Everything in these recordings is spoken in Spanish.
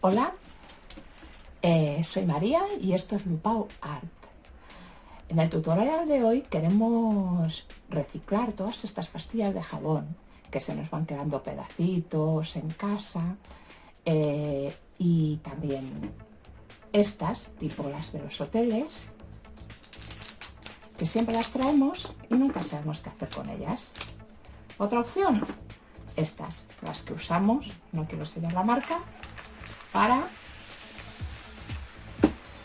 Hola, soy María y esto es Lupao Art. En el tutorial de hoy queremos reciclar todas estas pastillas de jabón que se nos van quedando pedacitos en casa y también estas, tipo las de los hoteles, que siempre las traemos y nunca sabemos qué hacer con ellas. Otra opción, estas, las que usamos, no quiero enseñar la marca, para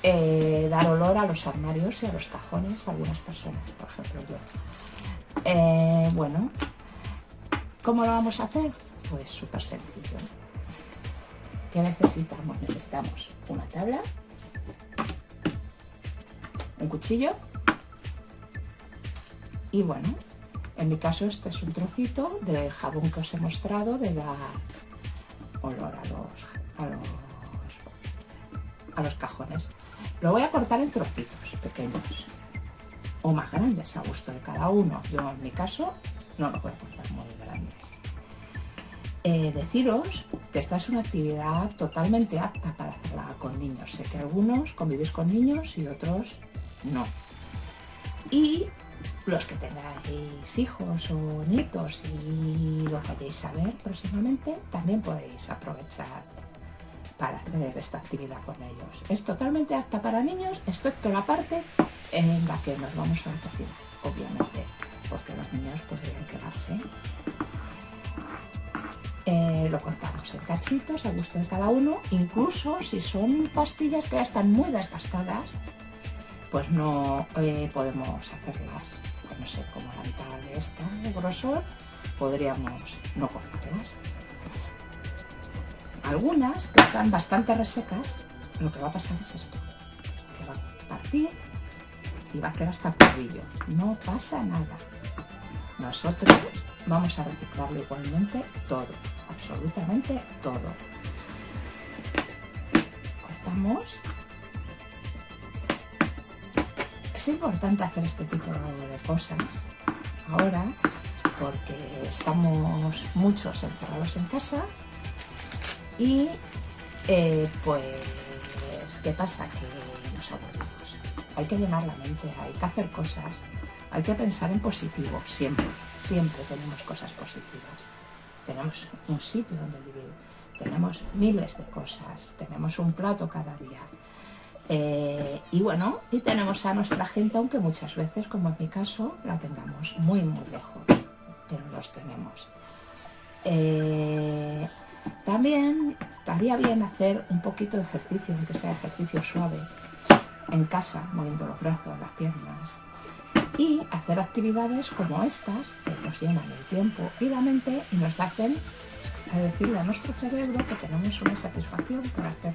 dar olor a los armarios y a los cajones a algunas personas, por ejemplo yo. Bueno, ¿cómo lo vamos a hacer? Pues súper sencillo. ¿Qué necesitamos? Necesitamos una tabla, un cuchillo y bueno, en mi caso este es un trocito de jabón que os he mostrado de dar olor a los cajones. Lo voy a cortar en trocitos pequeños o más grandes a gusto de cada uno. Yo en mi caso no los voy a cortar muy grandes. Deciros que esta es una actividad totalmente apta para hacerla con niños. Sé que algunos convivís con niños y otros no. Y los que tengáis hijos o nietos y lo vayáis a ver próximamente, también podéis aprovechar para hacer esta actividad con ellos. Es totalmente apta para niños, excepto la parte en la que nos vamos a la cocina, obviamente, porque los niños podrían quedarse. Lo cortamos en cachitos a gusto de cada uno, incluso si son pastillas que ya están muy desgastadas, pues no podemos hacerlas, pues no sé, como la mitad de esta de grosor, podríamos no cortarlas. Algunas que están bastante resecas, lo que va a pasar es esto, que va a partir y va a hacer hasta polvillo. No pasa nada. Nosotros vamos a reciclarlo igualmente todo, absolutamente todo. Cortamos. Es importante hacer este tipo de cosas ahora porque estamos muchos encerrados en casa. Y pues, ¿qué pasa? Que nos aburrimos. Hay que llenar la mente, hay que hacer cosas, hay que pensar en positivo, siempre, siempre tenemos cosas positivas. Tenemos un sitio donde vivir, tenemos miles de cosas, tenemos un plato cada día. Y bueno, y tenemos a nuestra gente, aunque muchas veces, como en mi caso, la tengamos muy, muy lejos, pero los tenemos. También estaría bien hacer un poquito de ejercicio, aunque sea ejercicio suave, en casa, moviendo los brazos, las piernas, y hacer actividades como estas, que nos llenan el tiempo y la mente y nos hacen decirle a nuestro cerebro que tenemos una satisfacción por hacer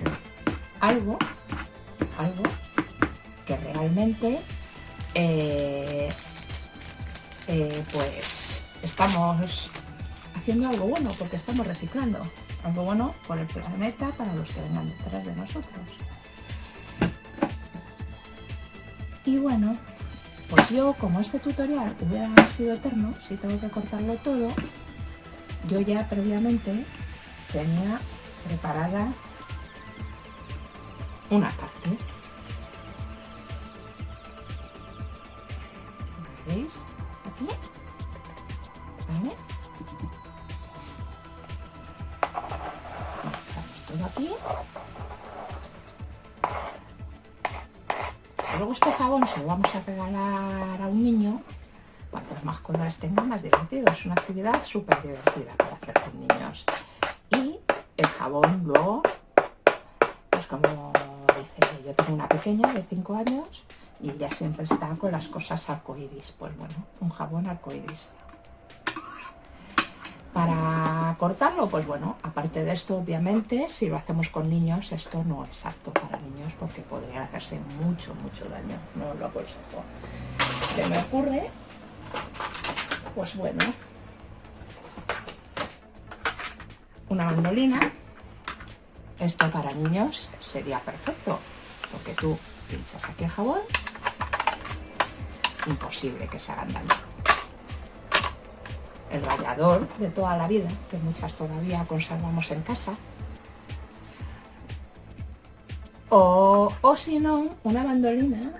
algo que realmente pues estamos haciendo algo bueno, porque estamos reciclando algo bueno por el planeta para los que vengan detrás de nosotros. Y bueno, pues yo, como este tutorial hubiera sido eterno, si tengo que cortarlo todo, yo ya previamente tenía preparada una parte. ¿Veis? Aquí, ¿vale? Aquí. Si luego este jabón se lo vamos a regalar a un niño, cuantos más colores tenga, más divertido. Es una actividad súper divertida para hacer con niños. Y el jabón luego, pues como dice, yo tengo una pequeña de 5 años y ella siempre está con las cosas arcoíris. Pues bueno, un jabón arcoíris. Para cortarlo, pues bueno, aparte de esto, obviamente, si lo hacemos con niños, esto no es apto para niños porque podría hacerse mucho, mucho daño. No lo aconsejo. Se me ocurre, pues bueno, una mandolina. Esto para niños sería perfecto porque tú pinchas aquí el jabón, imposible que se hagan daño. El rallador de toda la vida, que muchas todavía conservamos en casa, O si no, una mandolina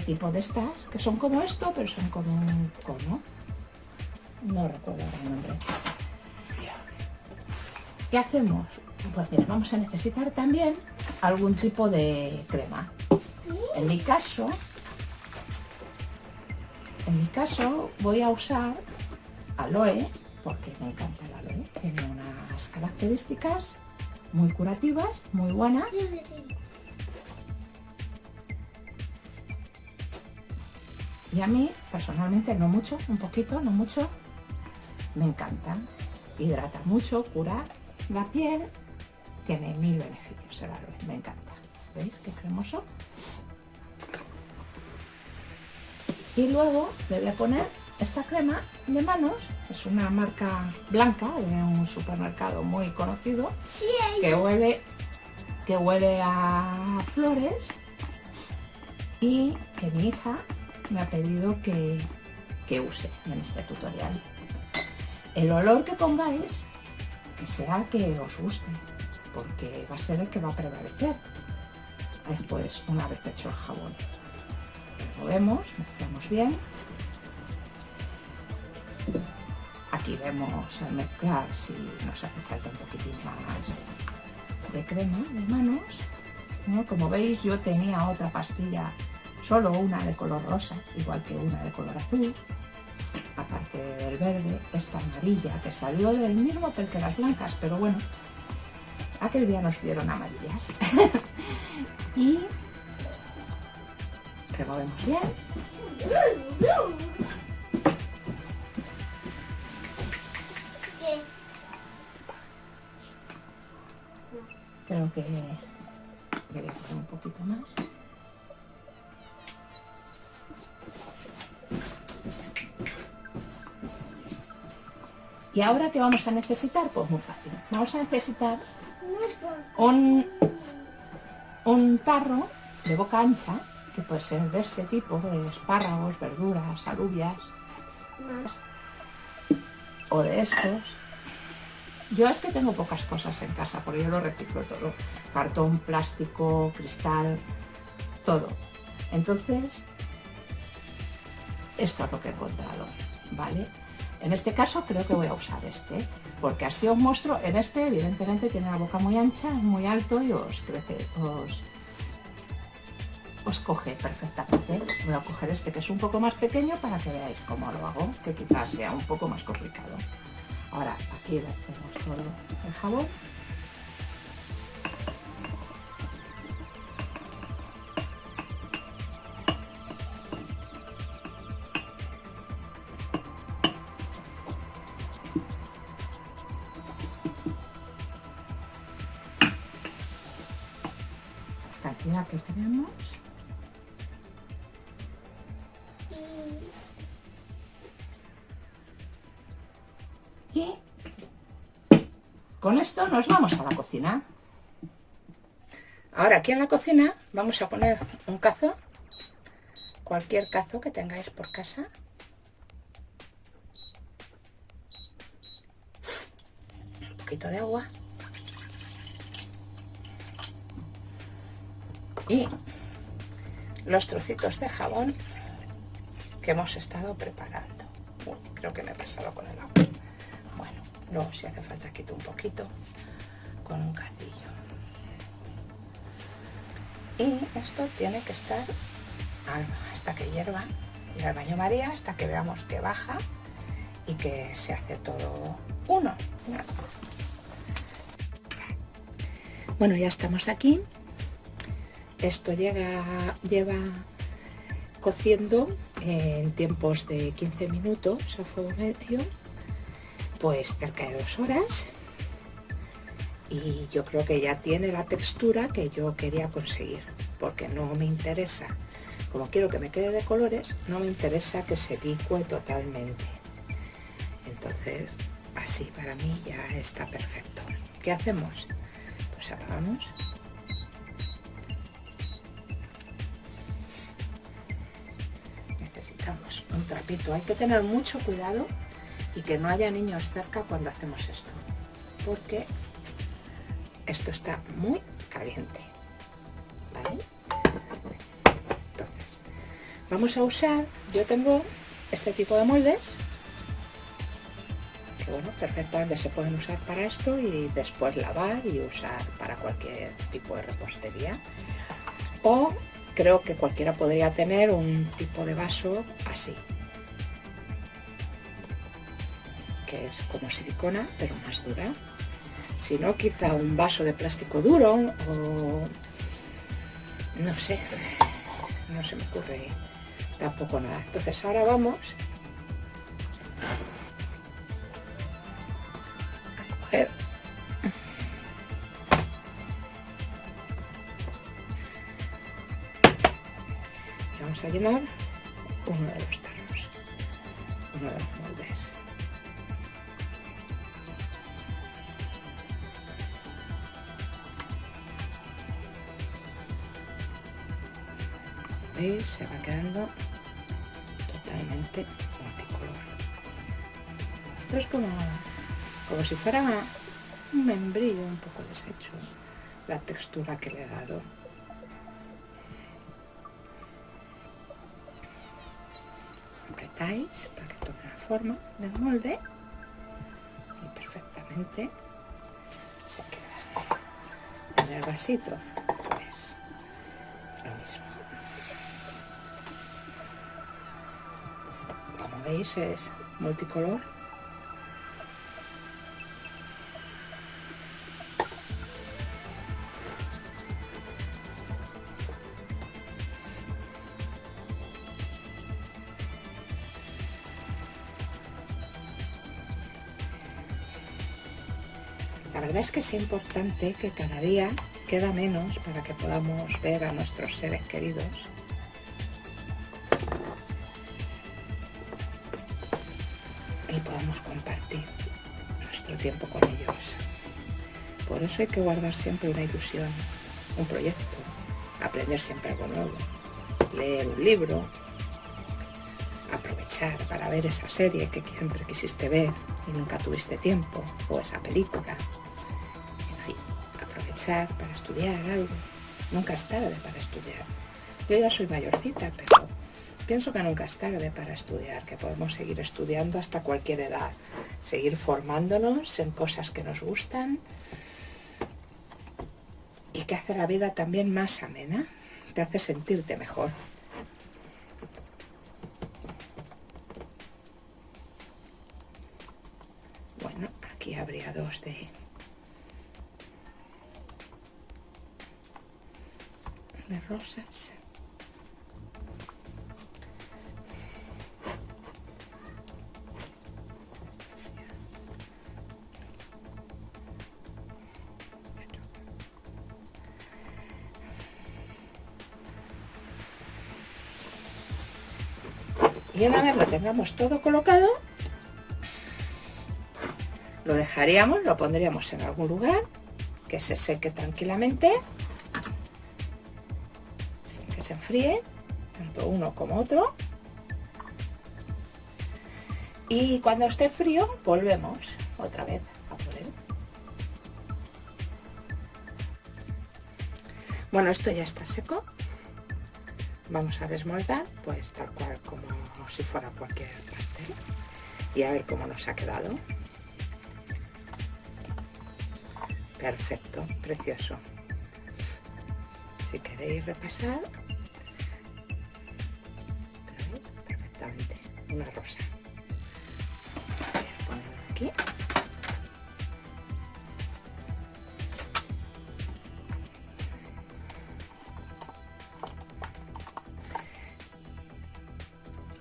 tipo de estas, que son como esto, pero son como un cono. No recuerdo el nombre. ¿Qué hacemos? Pues mira, vamos a necesitar también algún tipo de crema. En mi caso voy a usar aloe, porque me encanta el aloe. Tiene unas características muy curativas, muy buenas. Y a mí, personalmente, no mucho, un poquito, no mucho, me encanta. Hidrata mucho, cura la piel, tiene 1000 beneficios el aloe, me encanta. ¿Veis qué cremoso? Y luego le voy a poner esta crema de manos, es una marca blanca de un supermercado muy conocido, sí, que huele a flores, y que mi hija me ha pedido que use en este tutorial. El olor que pongáis, que sea que os guste, porque va a ser el que va a prevalecer después, una vez hecho el jabón. Lo vemos, mezclamos bien. Aquí vemos al mezclar si nos hace falta un poquitín más de crema de manos, ¿no? Como veis, yo tenía otra pastilla, solo una de color rosa, igual que una de color azul. Aparte del verde, esta amarilla que salió del mismo pel que las blancas, pero bueno, aquel día nos dieron amarillas. Y removemos bien. Creo que le voy a poner un poquito más. ¿Y ahora qué vamos a necesitar? Pues muy fácil. Vamos a necesitar un tarro de boca ancha, que puede ser de este tipo, de espárragos, verduras, alubias, o de estos. Yo es que tengo pocas cosas en casa, porque yo lo reciclo todo. Cartón, plástico, cristal, todo. Entonces, esto es lo que he encontrado, ¿vale? En este caso creo que voy a usar este, porque así os muestro. En este evidentemente tiene la boca muy ancha, muy alto, y os crece, os coge perfectamente. Voy a coger este, que es un poco más pequeño, para que veáis cómo lo hago, que quizás sea un poco más complicado. Ahora aquí vertemos todo el jabón. La cantidad que queremos. Y con esto nos vamos a la cocina. Ahora aquí en la cocina vamos a poner un cazo, cualquier cazo que tengáis por casa. Un poquito de agua. Y los trocitos de jabón que hemos estado preparando. Uy, creo que me he pasado con el agua. Bueno, luego si hace falta quito un poquito con un cacillo. Y esto tiene que estar hasta que hierva, y al baño María hasta que veamos que baja y que se hace todo uno. Bueno, ya estamos aquí. Esto lleva cociendo en tiempos de 15 minutos a fuego medio, pues cerca de 2 horas. Y yo creo que ya tiene la textura que yo quería conseguir, porque no me interesa, como quiero que me quede de colores, no me interesa que se licue totalmente. Entonces, así para mí ya está perfecto. ¿Qué hacemos? Pues apagamos. Necesitamos un trapito. Hay que tener mucho cuidado y que no haya niños cerca cuando hacemos esto, porque esto está muy caliente. ¿vale? Entonces, vamos a usar, yo tengo este tipo de moldes, que bueno, perfectamente se pueden usar para esto y después lavar y usar para cualquier tipo de repostería. O creo que cualquiera podría tener un tipo de vaso así, que es como silicona, pero más dura. Si no, quizá un vaso de plástico duro o no sé, no se me ocurre tampoco nada. Entonces ahora vamos a coger y vamos a llenar uno de los tarros, uno de los moldes. ¿Veis? Se va quedando totalmente multicolor. Esto es como si fuera un membrillo un poco deshecho, la textura que le he dado. Apretáis para que tome la forma del molde y perfectamente se queda. En el vasito, pues lo mismo. Como veis, es multicolor. La verdad es que es importante que cada día queda menos para que podamos ver a nuestros seres queridos. Y podamos compartir nuestro tiempo con ellos. Por eso hay que guardar siempre una ilusión, un proyecto, aprender siempre algo nuevo, leer un libro, aprovechar para ver esa serie que siempre quisiste ver y nunca tuviste tiempo, o esa película. En fin, aprovechar para estudiar algo. Nunca es tarde para estudiar. Yo ya soy mayorcita, pero pienso que nunca es tarde para estudiar, que podemos seguir estudiando hasta cualquier edad, seguir formándonos en cosas que nos gustan y que hace la vida también más amena, te hace sentirte mejor. Bueno, aquí habría dos de rosas. Y una vez lo tengamos todo colocado, lo dejaríamos, lo pondríamos en algún lugar, que se seque tranquilamente, que se enfríe, tanto uno como otro. Y cuando esté frío, volvemos otra vez a poner. Bueno, esto ya está seco. Vamos a desmoldar, pues tal cual como si fuera cualquier pastel. Y a ver cómo nos ha quedado. Perfecto, precioso. Si queréis repasar, ¿veis? Perfectamente, una rosa. Voy a ponerlo aquí.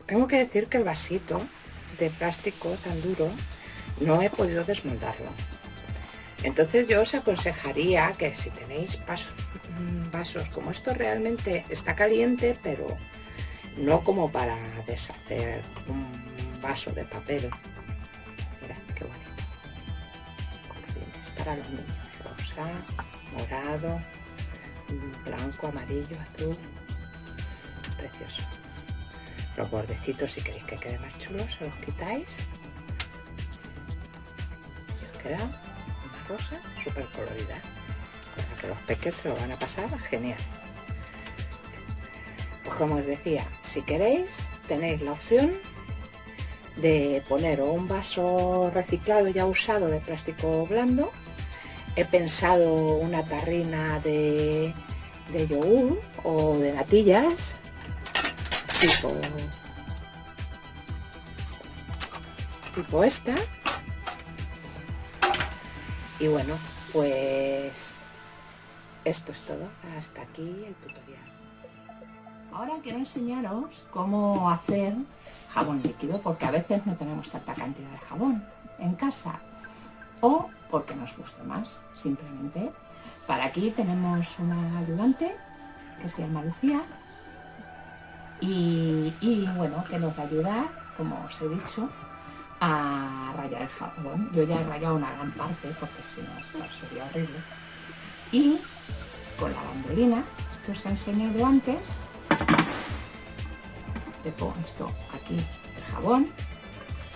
Tengo que decir que el vasito de plástico tan duro no he podido desmoldarlo. Entonces yo os aconsejaría que si tenéis vasos como esto, realmente está caliente, pero no como para deshacer un vaso de papel. Mira, qué bonito. Es para los niños. Rosa, morado, blanco, amarillo, azul. Precioso. Los bordecitos, si queréis que quede más chulos, se los quitáis. Y os queda una rosa súper colorida, con la que los peques se lo van a pasar genial. como os decía, si queréis tenéis la opción de poner un vaso reciclado ya usado de plástico blando. He pensado una tarrina de yogur o de natillas tipo esta. Y bueno, pues esto es todo. Hasta aquí el tutorial. Ahora quiero enseñaros cómo hacer jabón líquido, porque a veces no tenemos tanta cantidad de jabón en casa, o porque nos guste más, simplemente. Para aquí tenemos una ayudante que se llama Lucía y bueno, que nos va a ayudar, como os he dicho, a rallar el jabón. Yo ya he rallado una gran parte porque si no esto sería horrible. Y con la bandolina que os he enseñado antes, le pongo esto aquí el jabón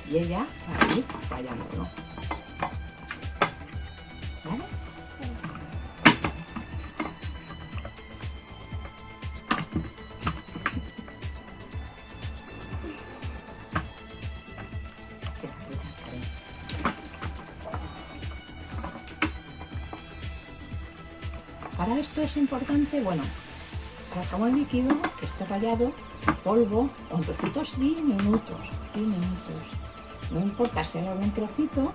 y ella va a ir rallándolo. ¿Vale? Para esto es importante, bueno, para el jabón líquido que esté rallado, polvo o en trocitos diminutos. No importa si hay algún trocito,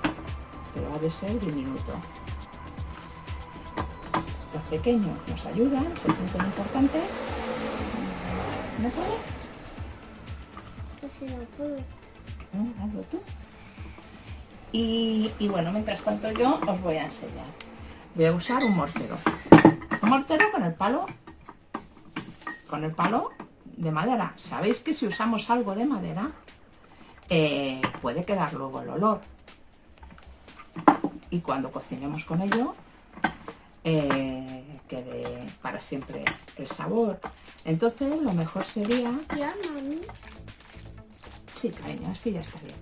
pero ha de ser diminuto. Los pequeños nos ayudan, se sienten importantes. ¿No puedes? Pues si no puedo. Hazlo tú. Y bueno, mientras tanto yo os voy a enseñar. Voy a usar un mortero. Un mortero con el palo de madera. Sabéis que si usamos algo de madera puede quedar luego el olor. Y cuando cocinemos con ello quede para siempre el sabor. Entonces lo mejor sería... ¿Ya, mami? Sí, cariño, así ya está bien.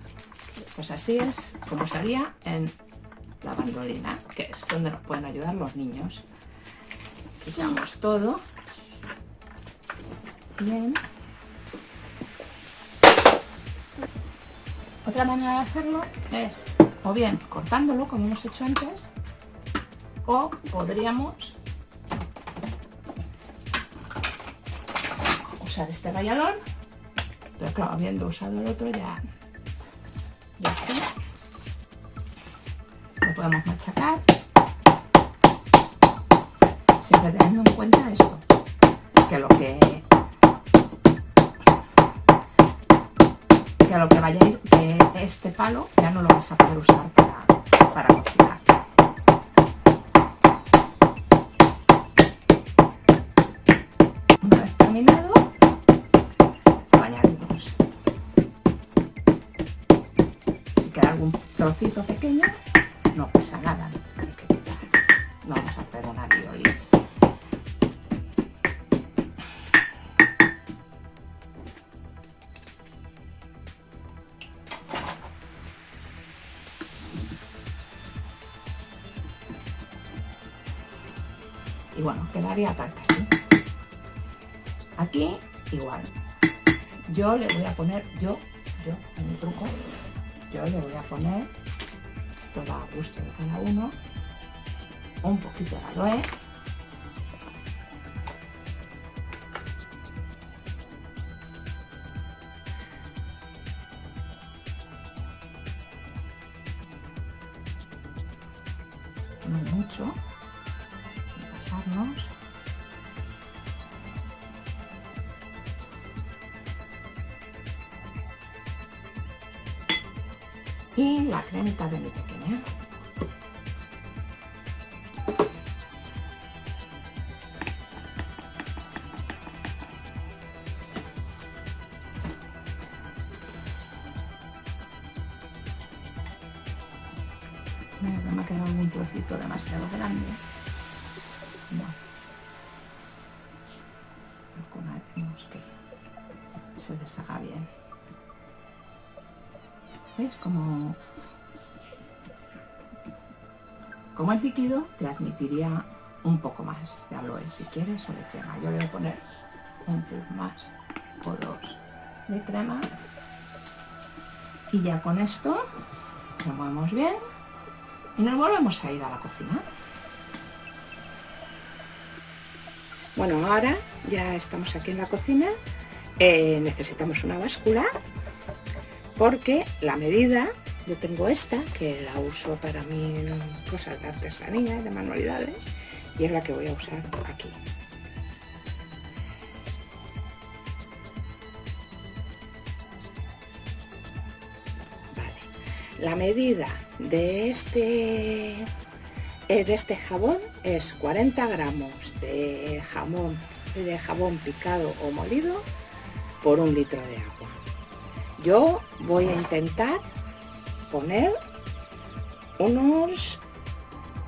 Pues así es como sería en la bandolina, que es donde nos pueden ayudar los niños. Quitamos todo. Bien. Otra manera de hacerlo es o bien cortándolo como hemos hecho antes, o podríamos usar este rallador, pero claro, habiendo usado el otro ya está. Lo podemos machacar, siempre teniendo en cuenta esto, que lo que vayáis, que este palo ya no lo vas a poder usar para cocinar. Una vez terminado, lo añadimos. Si queda algún trocito pequeño, no pasa nada, no hay que quitar. No vamos a hacer una alioli. Y bueno, quedaría tal que así. Aquí igual. Yo le voy a poner, en mi truco, yo le voy a poner, todo a gusto de cada uno, un poquito de aloe. No mucho. Y la cremita de mi pequeña. Me ha quedado algún trocito demasiado grande. Bueno, procuraremos que se deshaga bien. ¿Veis? Como es líquido, te admitiría un poco más de aloe si quieres o de crema. Yo le voy a poner un poco más. o 2 de crema. Y ya con esto lo movemos bien y nos volvemos a ir a la cocina. Bueno, ahora ya estamos aquí en la cocina. Necesitamos una báscula porque la medida, yo tengo esta que la uso para mis cosas de artesanía y de manualidades, y es la que voy a usar aquí. Vale. La medida de este jabón es 40 gramos de jabón picado o molido por 1 litro de agua. Yo voy a intentar poner unos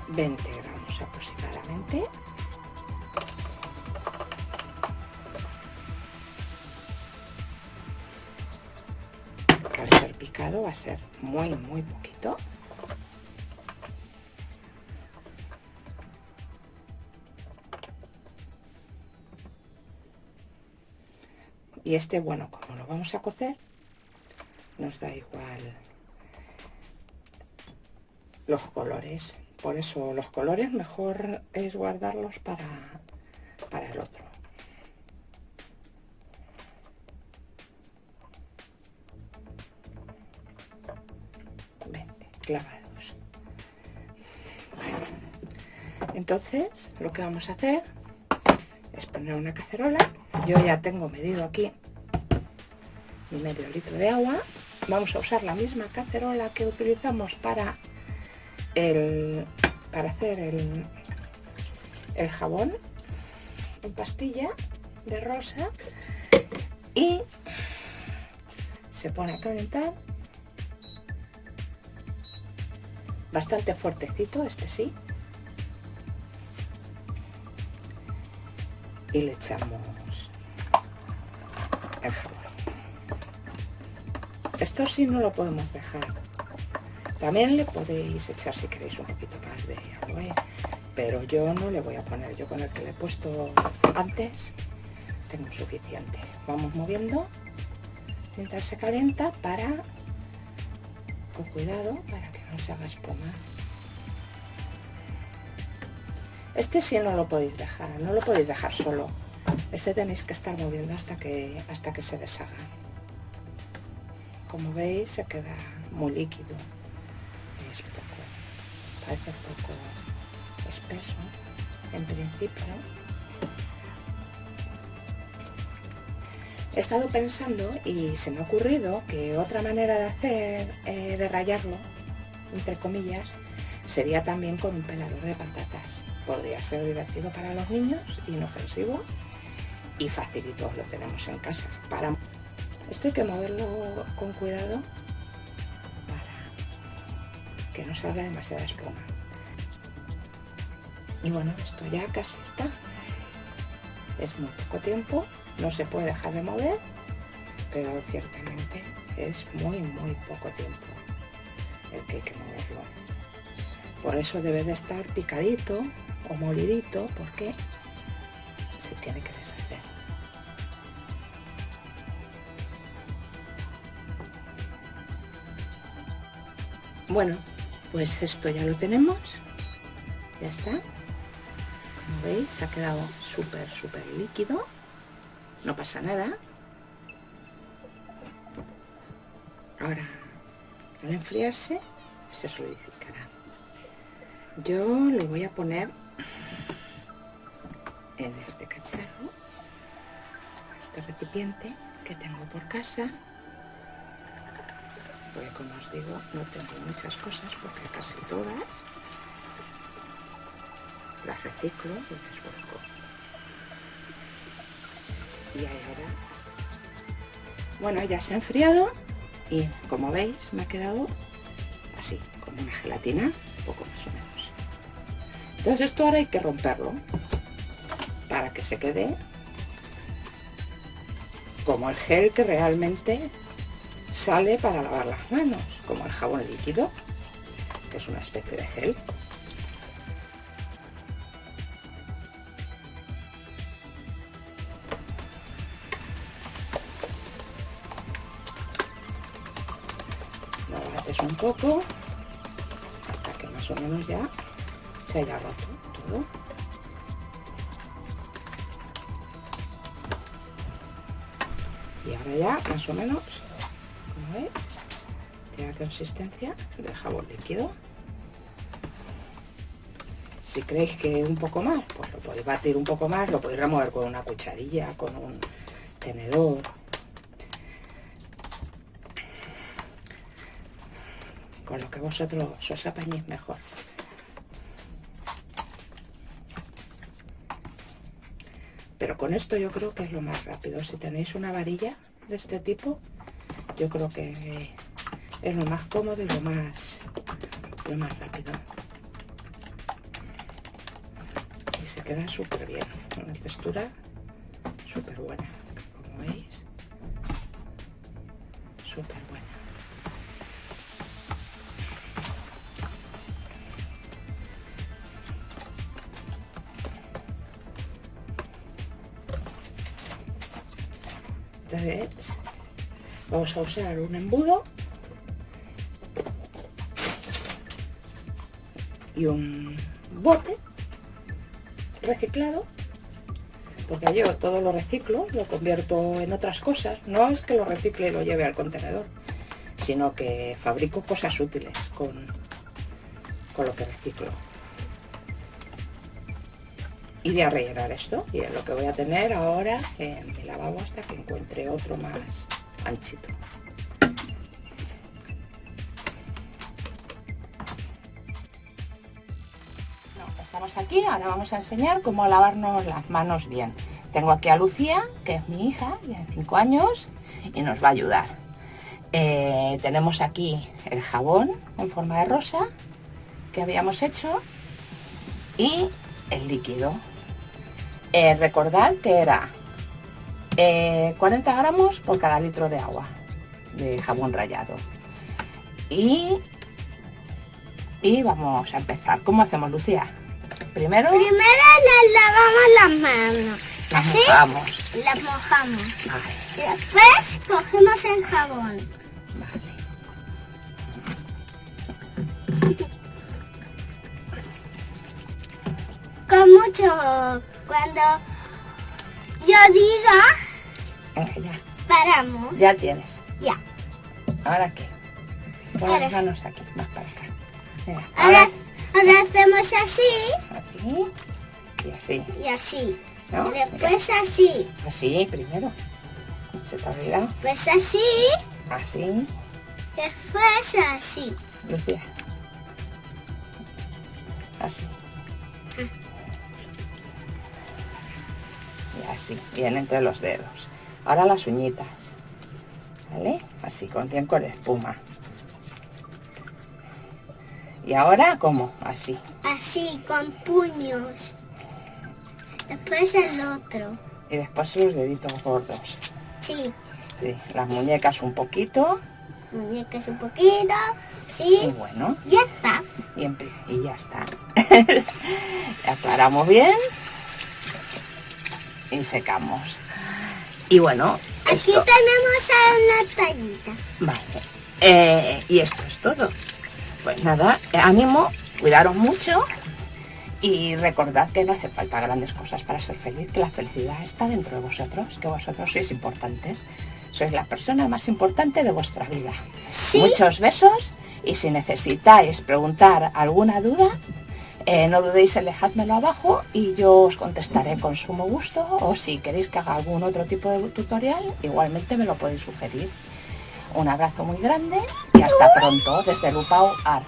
20 gramos aproximadamente. Que al ser picado va a ser muy poquito. Y este, bueno, como lo vamos a cocer, nos da igual los colores. Por eso los colores mejor es guardarlos para el otro. Clavados. Vale. Entonces lo que vamos a hacer es poner una cacerola. Yo ya tengo medido aquí medio litro de agua. Vamos a usar la misma cacerola que utilizamos para hacer el jabón en pastilla de rosa, y se pone a calentar bastante fuertecito, este sí, y le echamos el jabón. Esto sí no lo podemos dejar. También le podéis echar si queréis un poquito más de aloe, pero yo no le voy a poner. Yo con el que le he puesto antes tengo suficiente. Vamos moviendo mientras se calienta con cuidado para que no se haga espuma. Este sí no lo podéis dejar, no lo podéis dejar solo. Este tenéis que estar moviendo hasta que se deshaga. Como veis, se queda muy líquido. Es poco, parece poco espeso en principio. He estado pensando y se me ha ocurrido que otra manera de hacer, de rallarlo, entre comillas, sería también con un pelador de patatas. Podría ser divertido para los niños, inofensivo y facilito, lo tenemos en casa. Esto hay que moverlo con cuidado para que no salga demasiada espuma. Y bueno, esto ya casi está. Es muy poco tiempo, no se puede dejar de mover, pero ciertamente es muy poco tiempo el que hay que moverlo. Por eso debe de estar picadito o molidito, porque se tiene que deshacer. Bueno, pues esto ya lo tenemos, ya está. Como veis, ha quedado súper líquido, no pasa nada. Ahora, al enfriarse, se solidificará. Yo lo voy a poner en este cacharro, este recipiente que tengo por casa, porque como os digo, no tengo muchas cosas, porque casi todas las reciclo y las busco. Y ahora, bueno, ya se ha enfriado y como veis me ha quedado así, como una gelatina, un poco más o menos. Entonces esto ahora hay que romperlo para que se quede como el gel que realmente sale para lavar las manos, como el jabón líquido, que es una especie de gel. poco hasta que más o menos ya se haya roto todo. Y ahora ya más o menos, como veis, tiene consistencia de jabón líquido. Si creéis que un poco más, pues lo podéis batir un poco más, lo podéis remover con una cucharilla, con un tenedor. Con lo que vosotros os apañéis mejor. Pero con esto yo creo que es lo más rápido. Si tenéis una varilla de este tipo, yo creo que es lo más cómodo y lo más rápido. Y se queda súper bien. Una textura súper buena. Como veis, súper buena. Entonces vamos a usar un embudo y un bote reciclado, porque yo todo lo reciclo, lo convierto en otras cosas. No es que lo recicle y lo lleve al contenedor, sino que fabrico cosas útiles con lo que reciclo. Y voy a rellenar esto, y es lo que voy a tener ahora en mi lavabo hasta que encuentre otro más anchito. Estamos aquí, ahora vamos a enseñar cómo lavarnos las manos bien. Tengo aquí a Lucía, que es mi hija, de 5 años, y nos va a ayudar. Tenemos aquí el jabón en forma de rosa que habíamos hecho y el líquido. Recordad que era 40 gramos por cada litro de agua de jabón rallado. Y vamos a empezar. ¿Cómo hacemos, Lucía? Primero las lavamos las manos. las ¿Así? mojamos. Las mojamos. Vale, Y después cogemos el jabón. vale. Con mucho. Cuando yo diga, Venga, ya. paramos. Ya tienes. Ya. ¿Ahora qué? Pon Ahora. las manos aquí, más para acá. Venga, Ahora hacemos así así y así, y así. ¿no? Y después así. Así primero. ¿Se te ha olvidado? Pues así. Así, Después así. Lucía. Así. Y así, bien entre los dedos. Ahora las uñitas. ¿Vale? Así, bien con espuma. Y ahora, ¿cómo? Así. Así, con puños. Después el otro. Y después los deditos gordos. Sí. Sí, las muñecas un poquito. Muñecas un poquito. Y Sí. bueno, Ya está. y ya está. Aclaramos bien. Y secamos. Y bueno, Aquí esto. tenemos una tallita. Vale. Y esto es todo. Pues nada, ánimo, cuidaros mucho y recordad que no hace falta grandes cosas para ser feliz, que la felicidad está dentro de vosotros, que vosotros sois importantes. Sois la persona más importante de vuestra vida. Sí. Muchos besos y si necesitáis preguntar alguna duda, no dudéis en dejármelo abajo y yo os contestaré con sumo gusto, o si queréis que haga algún otro tipo de tutorial, igualmente me lo podéis sugerir. Un abrazo muy grande y hasta pronto desde Lupao Art.